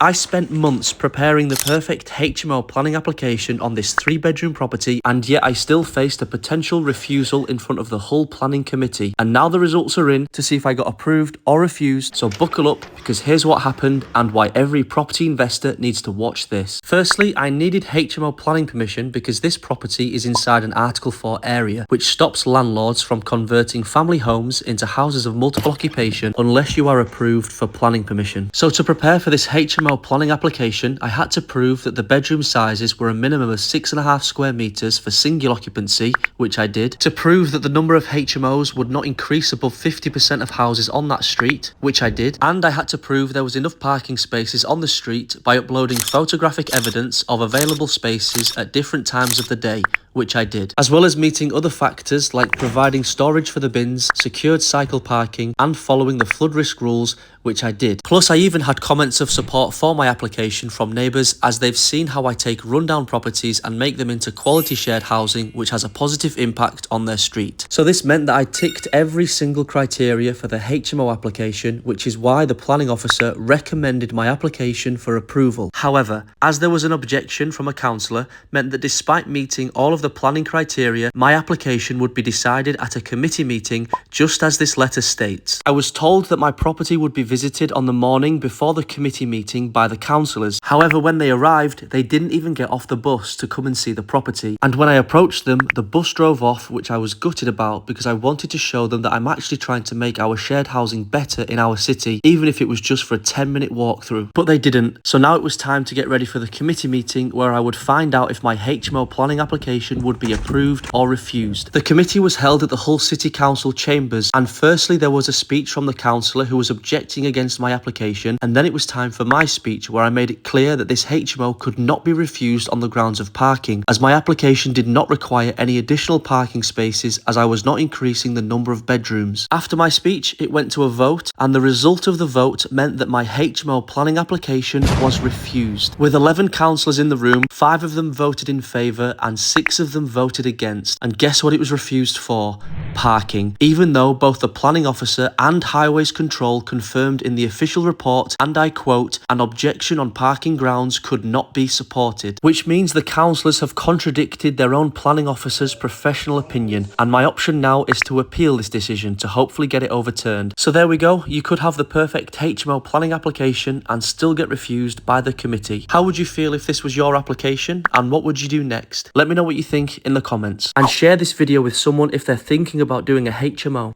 I spent months preparing the perfect HMO planning application on this 3-bedroom property, and yet I still faced a potential refusal in front of the whole planning committee. And now the results are in to see if I got approved or refused, so buckle up because here's what happened and why every property investor needs to watch this. Firstly, I needed HMO planning permission because this property is inside an Article 4 area, which stops landlords from converting family homes into houses of multiple occupation unless you are approved for planning permission. So to prepare for this HMO planning application, I had to prove that the bedroom sizes were a minimum of 6.5 square meters for single occupancy, which I did, to prove that the number of HMOs would not increase above 50% of houses on that street, which I did, and I had to prove there was enough parking spaces on the street by uploading photographic evidence of available spaces at different times of the day, which I did, as well as meeting other factors like providing storage for the bins, secured cycle parking, and following the flood risk rules, which I did. Plus, I even had comments of support for my application from neighbours, as they've seen how I take rundown properties and make them into quality shared housing, which has a positive impact on their street. So this meant that I ticked every single criteria for the HMO application, which is why the planning officer recommended my application for approval. However, as there was an objection from a councillor, meant that despite meeting all of the planning criteria, my application would be decided at a committee meeting, just as this letter states. I was told that my property would be visited on the morning before the committee meeting by the councillors. However, when they arrived, they didn't even get off the bus to come and see the property. And when I approached them, the bus drove off, which I was gutted about because I wanted to show them that I'm actually trying to make our shared housing better in our city, even if it was just for a 10-minute walkthrough. But they didn't. So now it was time to get ready for the committee meeting, where I would find out if my HMO planning application would be approved or refused. The committee was held at the Hull City Council chambers, and firstly there was a speech from the councillor who was objecting against my application, and then it was time for my speech, where I made it clear that this HMO could not be refused on the grounds of parking, as my application did not require any additional parking spaces, as I was not increasing the number of bedrooms. After my speech, it went to a vote, and the result of the vote meant that my HMO planning application was refused. With 11 councillors in the room, 5 of them voted in favour and 6 of them voted against. And guess what it was refused for? Parking. Even though both the planning officer and highways control confirmed in the official report, and I quote, "An objection on parking grounds could not be supported," which means the councillors have contradicted their own planning officer's professional opinion, and my option now is to appeal this decision to hopefully get it overturned. So there we go, you could have the perfect HMO planning application and still get refused by the committee. How would you feel if this was your application, and what would you do next? Let me know what you think in the comments, and share this video with someone if they're thinking about doing a HMO.